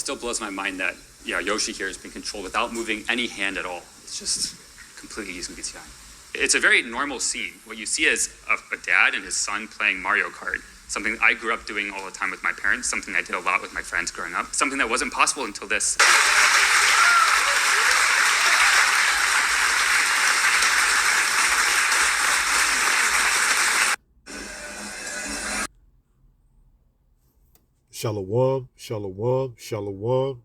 still blows my mind that, Yoshi here has been controlled without moving any hand at all. It's just completely using BTI. It's a very normal scene. What you see is a dad and his son playing Mario Kart, something I grew up doing all the time with my parents, something I did a lot with my friends growing up, something that wasn't possible until this. Shalom, shalom, shalom.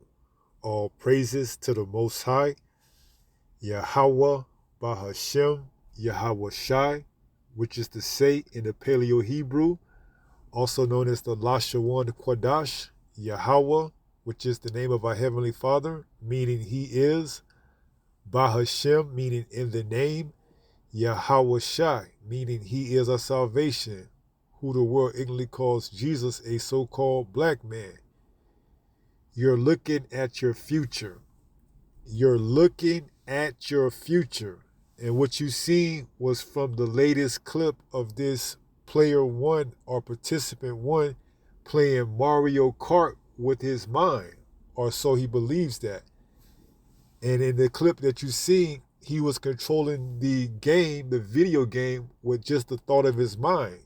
All praises to the Most High, Yahweh, Bahashem, Yahweh Shai, which is to say in the Paleo-Hebrew, also known as the Lashawan Quadash, Yahweh, which is the name of our Heavenly Father, meaning He is, Bahashem, meaning in the name, Yahweh Shai, meaning He is our salvation, who the world ignorantly calls Jesus a so-called black man. You're looking at your future. You're looking at your future. And what you see was from the latest clip of this player one or participant one playing Mario Kart with his mind, or so he believes that. And in the clip that you see, he was controlling the game, the video game, with just the thought of his mind,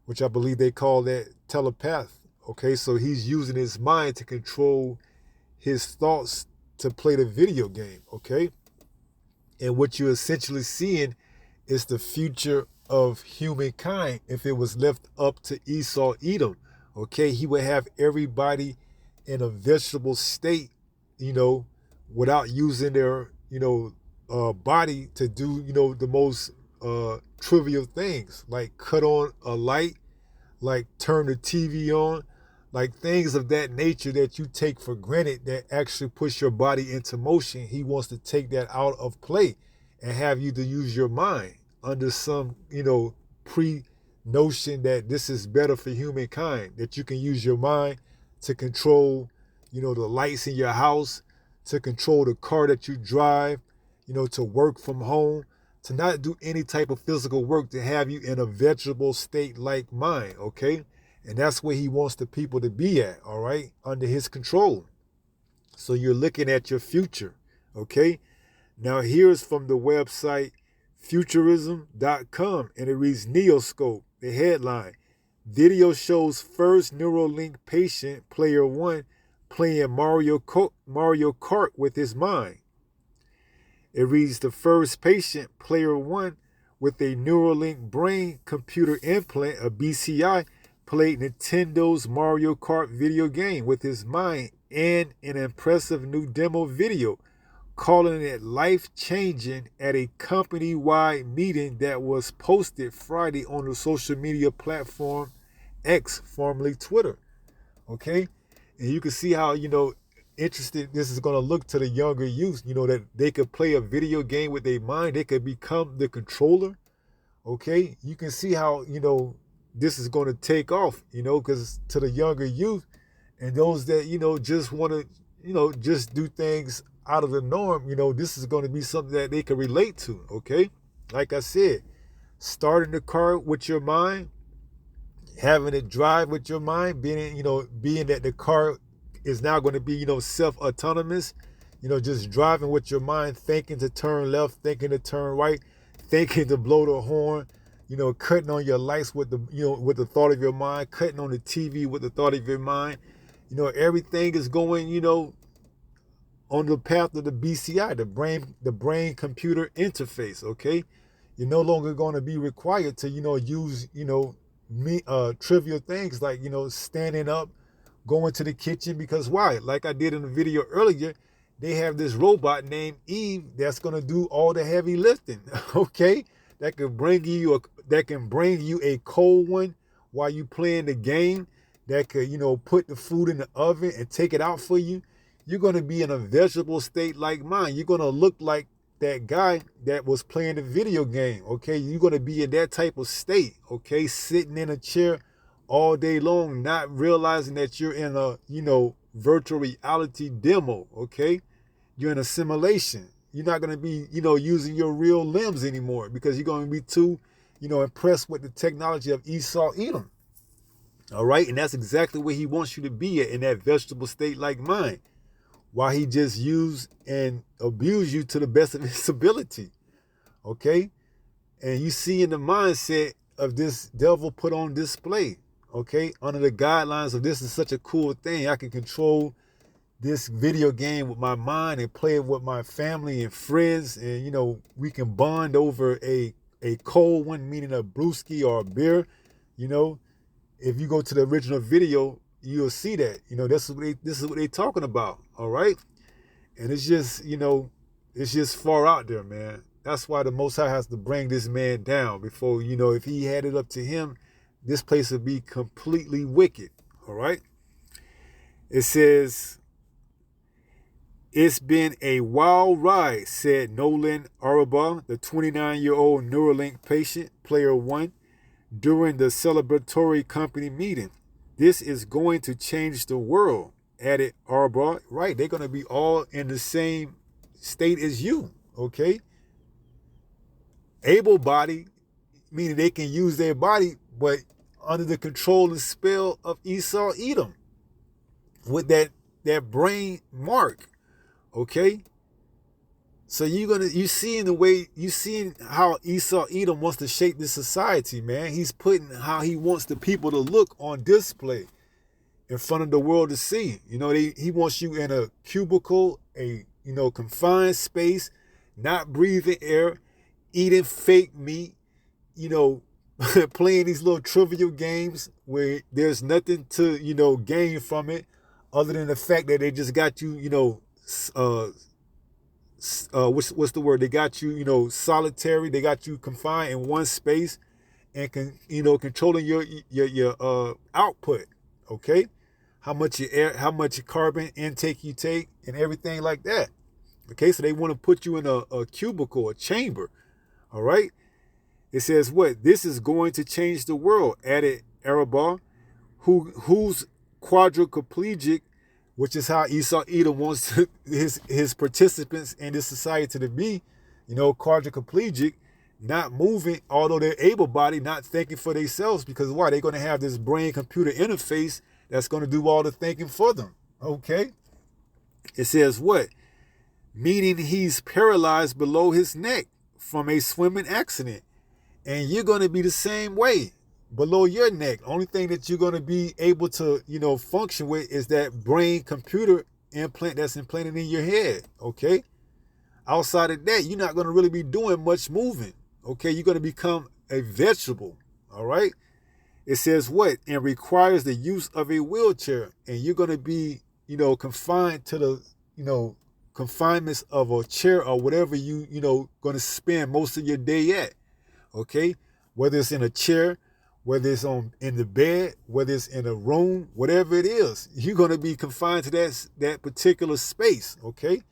which I believe they call that telepath. Okay, so he's using his mind to control his thoughts to play the video game, okay? And what you're essentially seeing is the future of humankind if it was left up to Esau Edom, okay? He would have everybody in a vegetable state, without using their, body to do, the most trivial things, like cut on a light, like turn the TV on, like things of that nature that you take for granted that actually push your body into motion. He wants to take that out of play and have you to use your mind under some, pre-notion that this is better for humankind, that you can use your mind to control, the lights in your house, to control the car that you drive, to work from home, to not do any type of physical work, to have you in a vegetable state like mine, okay? And that's where he wants the people to be at, all right, under his control. So you're looking at your future, okay? Now here's from the website futurism.com, and it reads Neoscope, the headline. Video shows first Neuralink patient, player one, playing Mario Kart with his mind. It reads the first patient, player one, with a Neuralink brain computer implant, a BCI, played Nintendo's Mario Kart video game with his mind in an impressive new demo video, calling it life-changing at a company-wide meeting that was posted Friday on the social media platform X, formerly Twitter. Okay? And you can see how, interested this is going to look to the younger youth, that they could play a video game with their mind. They could become the controller. Okay? You can see how, this is going to take off, because to the younger youth and those that, just want to, just do things out of the norm, this is going to be something that they can relate to, okay? Like I said, starting the car with your mind, having it drive with your mind, being that the car is now going to be, self-autonomous, just driving with your mind, thinking to turn left, thinking to turn right, thinking to blow the horn, cutting on your lights with with the thought of your mind, cutting on the TV with the thought of your mind. Everything is going, on the path of the BCI, the brain computer interface, okay? You're no longer going to be required to, use, trivial things like, standing up, going to the kitchen, because why? Like I did in the video earlier, they have this robot named Eve that's going to do all the heavy lifting, okay? That can bring you a cold one while you playing the game, that could, put the food in the oven and take it out for you. You're going to be in a vegetable state like mine. You're going to look like that guy that was playing the video game, okay? You're going to be in that type of state, okay? Sitting in a chair all day long, not realizing that you're in a, virtual reality demo, okay? You're in a simulation. You're not going to be, using your real limbs anymore because you're going to be too, impressed with the technology of Esau Edom. All right, and that's exactly where he wants you to be at, in that vegetable state like mine, while he just used and abused you to the best of his ability. Okay? And you see in the mindset of this devil put on display, okay, under the guidelines of this is such a cool thing. I can control this video game with my mind and play it with my family and friends, and we can bond over a cold one, meaning a brewski or a beer. You know, if you go to the original video, you'll see that. This is what they talking about. All right, and it's just it's just far out there, man. That's why the Most High has to bring this man down before, if he had it up to him, this place would be completely wicked. All right. It says, it's been a wild ride, said Nolan Araba, the 29-year-old Neuralink patient, player one, during the celebratory company meeting. This is going to change the world, added Araba. Right, they're going to be all in the same state as you, okay? Able body, meaning they can use their body, but under the control and spell of Esau Edom, with that brain mark, okay? So you seeing how Esau Edom wants to shape this society, man. He's putting how he wants the people to look on display in front of the world to see. He wants you in a cubicle, a confined space, not breathing air, eating fake meat, playing these little trivial games where there's nothing to gain from it, other than the fact that they just got you, what's the word? They got you, solitary. They got you confined in one space, and controlling your output. Okay, how much how much carbon intake you take, and everything like that. Okay, so they want to put you in a cubicle, a chamber. All right. It says what? This is going to change the world, added Araba, who's quadriplegic, which is how Esau Edom wants his participants in this society to be, quadriplegic, not moving, although they're able-bodied, not thinking for themselves, because why? They're going to have this brain-computer interface that's going to do all the thinking for them, okay? It says what? Meaning he's paralyzed below his neck from a swimming accident. And you're going to be the same way below your neck. Only thing that you're going to be able to, function with is that brain computer implant that's implanted in your head. Okay. Outside of that, you're not going to really be doing much moving. Okay. You're going to become a vegetable. All right. It says what? And requires the use of a wheelchair. And you're going to be, confined to the, confinements of a chair or whatever going to spend most of your day at. Okay, whether it's in a chair, whether it's in the bed, whether it's in a room, whatever it is, you're going to be confined to that particular space. Okay,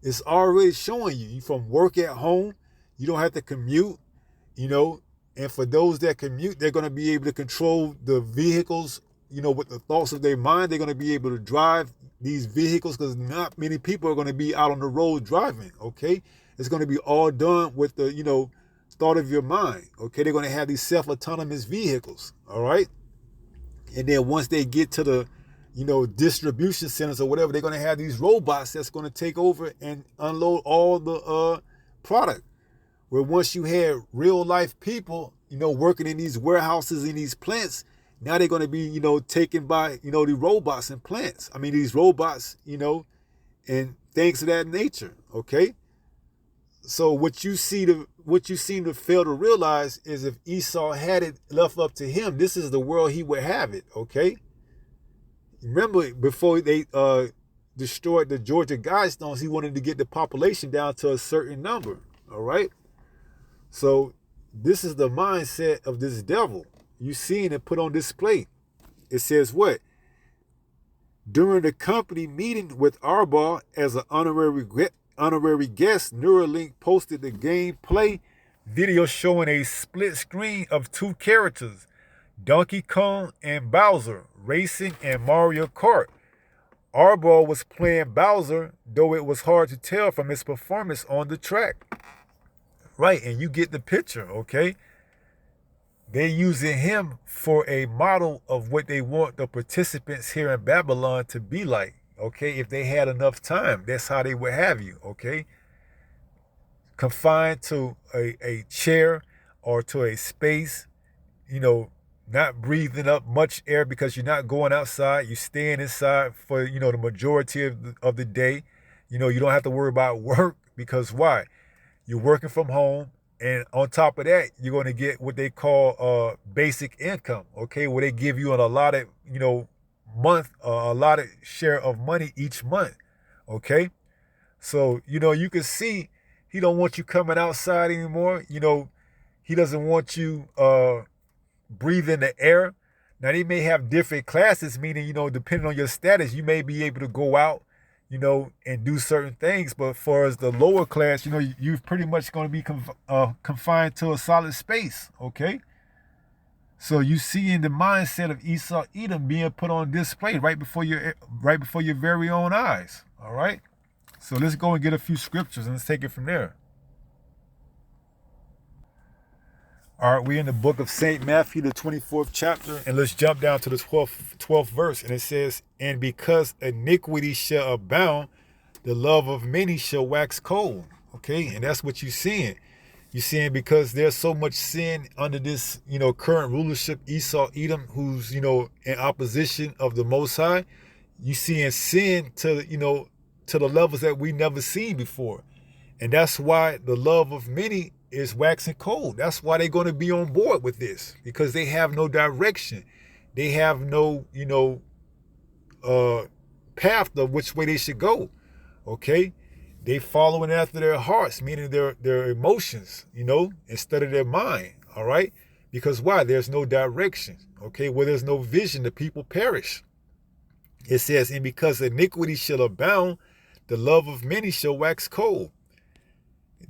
it's already showing you from work at home. You don't have to commute. And for those that commute, they're going to be able to control the vehicles. With the thoughts of their mind, they're going to be able to drive these vehicles, because not many people are going to be out on the road driving. Okay, it's going to be all done with the thought of your mind. Okay, they're going to have these self-autonomous vehicles. All right, and then once they get to the distribution centers or whatever, they're going to have these robots that's going to take over and unload all the product. Where once you had real life people working in these warehouses, in these plants, now they're going to be taken by the robots and plants. I mean, these robots, and things of that nature. Okay. So what you seem to fail to realize is, if Esau had it left up to him, this is the world he would have it. Okay. Remember, before they destroyed the Georgia Guidestones, he wanted to get the population down to a certain number. All right. So this is the mindset of this devil. You seeing it put on display. It says what? During the company meeting with Arba as an honorary guest, Neuralink posted the gameplay video showing a split screen of two characters, Donkey Kong and Bowser, racing in Mario Kart. Arba was playing Bowser, though it was hard to tell from his performance on the track. Right, and you get the picture, okay? they're using him for a model of what they want the participants here in Babylon to be like. Okay, if they had enough time, that's how they would have you. Okay, confined to a chair or to a space, you know, not breathing up much air because you're not going outside. You're staying inside for, the majority of the day. You don't have to worry about work because why? You're working from home. And on top of that, you're going to get what they call basic income, okay, where they give you an allotted, month, allotted share of money each month, okay? So, you can see he don't want you coming outside anymore. He doesn't want you breathing the air. Now, they may have different classes, meaning, depending on your status, you may be able to go out, and do certain things. But for as the lower class, you're pretty much going to be confined to a solid space, okay? So you see in the mindset of Esau Edom being put on display right before your very own eyes, all right? So let's go and get a few scriptures and let's take it from there. All right, we're in the book of St. Matthew, the 24th chapter, and let's jump down to the 12th verse. And it says, and because iniquity shall abound, the love of many shall wax cold. Okay, and that's what you're seeing. You're seeing because there's so much sin under this, current rulership, Esau, Edom, who's, in opposition of the Most High. You're seeing sin to the levels that we never seen before. And that's why the love of many is waxing cold. That's why they're going to be on board with this, because they have no direction. They have no, path of which way they should go. Okay? They following after their hearts, meaning their emotions, instead of their mind. All right? Because why? There's no direction. Okay? Where there's no vision, the people perish. It says, and because iniquity shall abound, the love of many shall wax cold.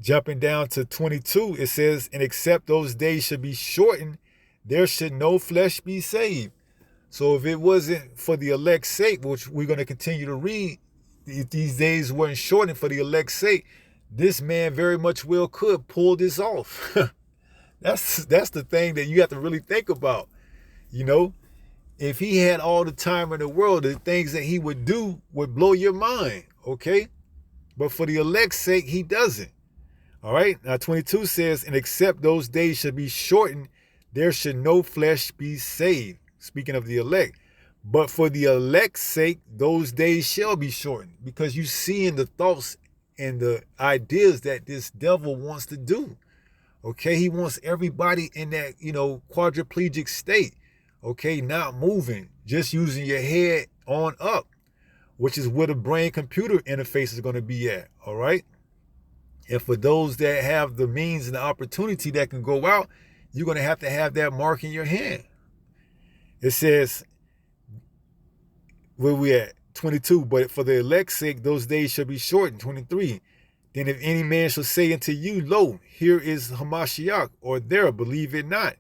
Jumping down to 22, it says, and except those days should be shortened, there should no flesh be saved. So if it wasn't for the elect's sake, which we're going to continue to read, if these days weren't shortened for the elect's sake, this man very much well could pull this off. That's the thing that you have to really think about. If he had all the time in the world, the things that he would do would blow your mind, okay? But for the elect's sake, he doesn't. All right, now 22 says, and except those days should be shortened, there should no flesh be saved. Speaking of the elect. But for the elect's sake, those days shall be shortened. Because you see in the thoughts and the ideas that this devil wants to do. Okay, he wants everybody in that, quadriplegic state. Okay, not moving, just using your head on up, which is where the brain-computer interface is going to be at. All right. And for those that have the means and the opportunity that can go out, you're going to have that mark in your hand. It says, where we at? 22, but for the elect's sake, those days shall be shortened. 23, then if any man shall say unto you, lo, here is Hamashiach, or there, believe it not.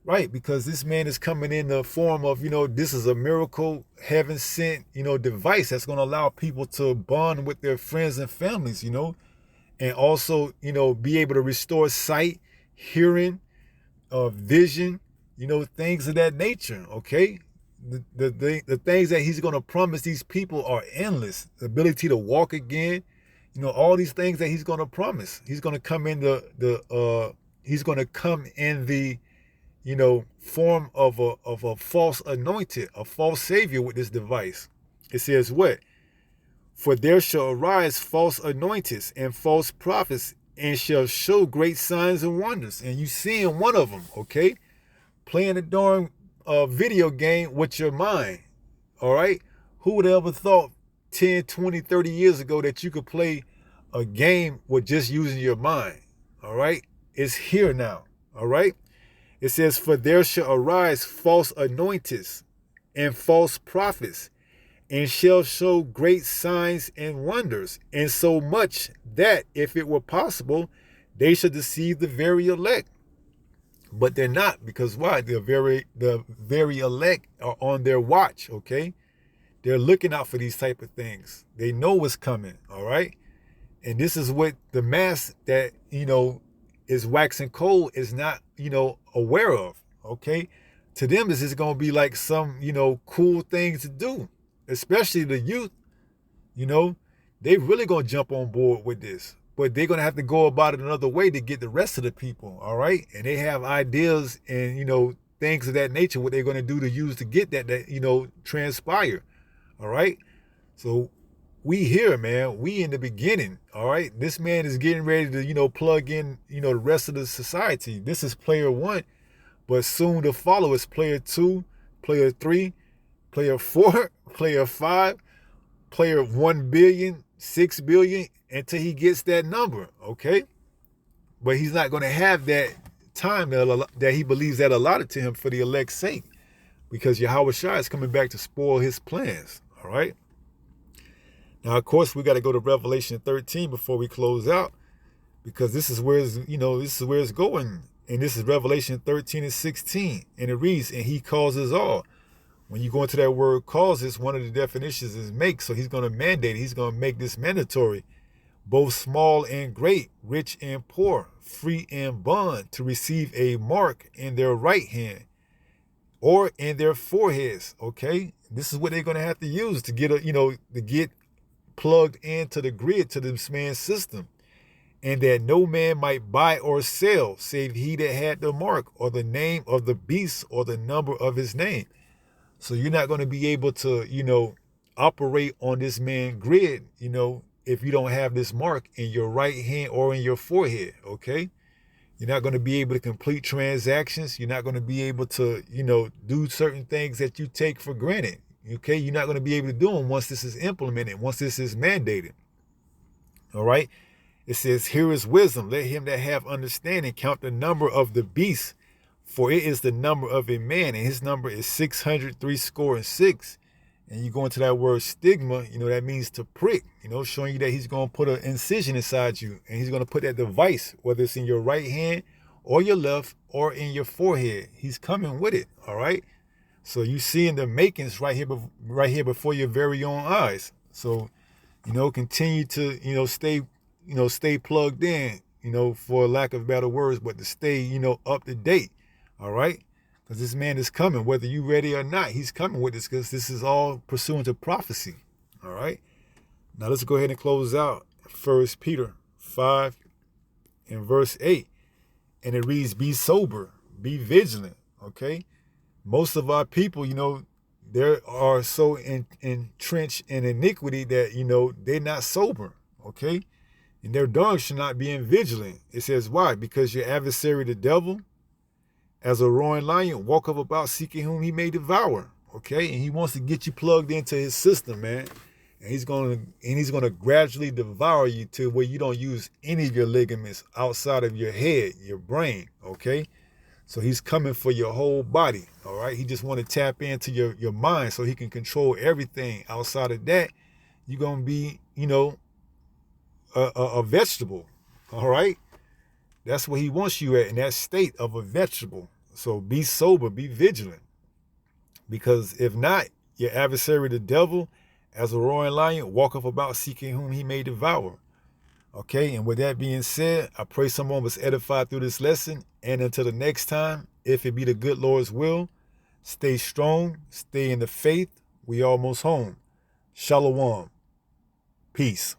Right, because this man is coming in the form of, this is a miracle, heaven sent, device that's going to allow people to bond with their friends and families, and also, be able to restore sight, hearing, vision, things of that nature, okay? The things that he's going to promise these people are endless. The ability to walk again, all these things that he's going to promise. He's going to come in the form of a false anointed, a false savior with this device. It says what? For there shall arise false anointings and false prophets, and shall show great signs and wonders. And you seeing one of them, okay? Playing a darn video game with your mind, all right? Who would have ever thought 10, 20, 30 years ago that you could play a game with just using your mind, all right? It's here now, all right? It says, for there shall arise false anointings and false prophets, and shall show great signs and wonders, and so much that, if it were possible, they should deceive the very elect. But they're not, because why? The very elect are on their watch, okay? They're looking out for these type of things. They know what's coming, all right? And this is what the mass that, is waxing cold is not, aware of. Okay. To them, this is going to be like some, cool things to do, especially the youth. You know, they really going to jump on board with this, but they're going to have to go about it another way to get the rest of the people. All right. And they have ideas and, things of that nature, what they're going to do to use to get that, transpire. All right. So we here, man, we in the beginning. All right. This man is getting ready to, plug in, the rest of the society. This is player 1, but soon to follow is player 2, player 3, player 4, player 5, player 1 billion, 6 billion, until he gets that number. Okay. But he's not going to have that time that he believes that allotted to him for the elect's sake, because Yahweh Shai is coming back to spoil his plans. All right. Now, of course, we got to go to Revelation 13 before we close out, because this is where it's going. And this is Revelation 13 and 16. And it reads, and he causes all. When you go into that word causes, one of the definitions is make. So he's going to mandate it. He's going to make this mandatory. Both small and great, rich and poor, free and bond, to receive a mark in their right hand or in their foreheads. Okay. This is what they're going to have to use to get to get plugged into the grid, to this man's system, and that no man might buy or sell save he that had the mark or the name of the beast or the number of his name. So you're not going to be able to, operate on this man grid, if you don't have this mark in your right hand or in your forehead. Okay. You're not going to be able to complete transactions. You're not going to be able to, do certain things that you take for granted. Okay. You're not going to be able to do them once this is implemented, once this is mandated. All right. It says, here is wisdom. Let him that have understanding count the number of the beast, for it is the number of a man, and his number is 666. And you go into that word stigma, that means to prick, showing you that he's going to put an incision inside you, and he's going to put that device, whether it's in your right hand or your left or in your forehead. He's coming with it. All right. So you seeing the makings right here before your very own eyes. So, continue to, stay plugged in, for lack of better words, but to stay, up to date. All right. Because this man is coming, whether you ready or not, he's coming with this, because this is all pursuant to prophecy. All right. Now let's go ahead and close out 1 Peter 5 and verse 8. And it reads, be sober, be vigilant. Okay. Most of our people, they are so entrenched in iniquity that, they're not sober. Okay. And their dogs should not be vigilant. It says, why? Because your adversary, the devil, as a roaring lion, walketh about seeking whom he may devour. Okay. And he wants to get you plugged into his system, man. And he's gonna gradually devour you to where you don't use any of your ligaments outside of your head, your brain. Okay. So he's coming for your whole body. All right. He just want to tap into your mind so he can control everything. Outside of that, you're going to be, a vegetable. All right. That's where he wants you at, in that state of a vegetable. So be sober, be vigilant. Because if not, your adversary, the devil, as a roaring lion, walketh about seeking whom he may devour. Okay, and with that being said, I pray someone was edified through this lesson. And until the next time, if it be the good Lord's will, stay strong, stay in the faith. We almost home. Shalom. Peace.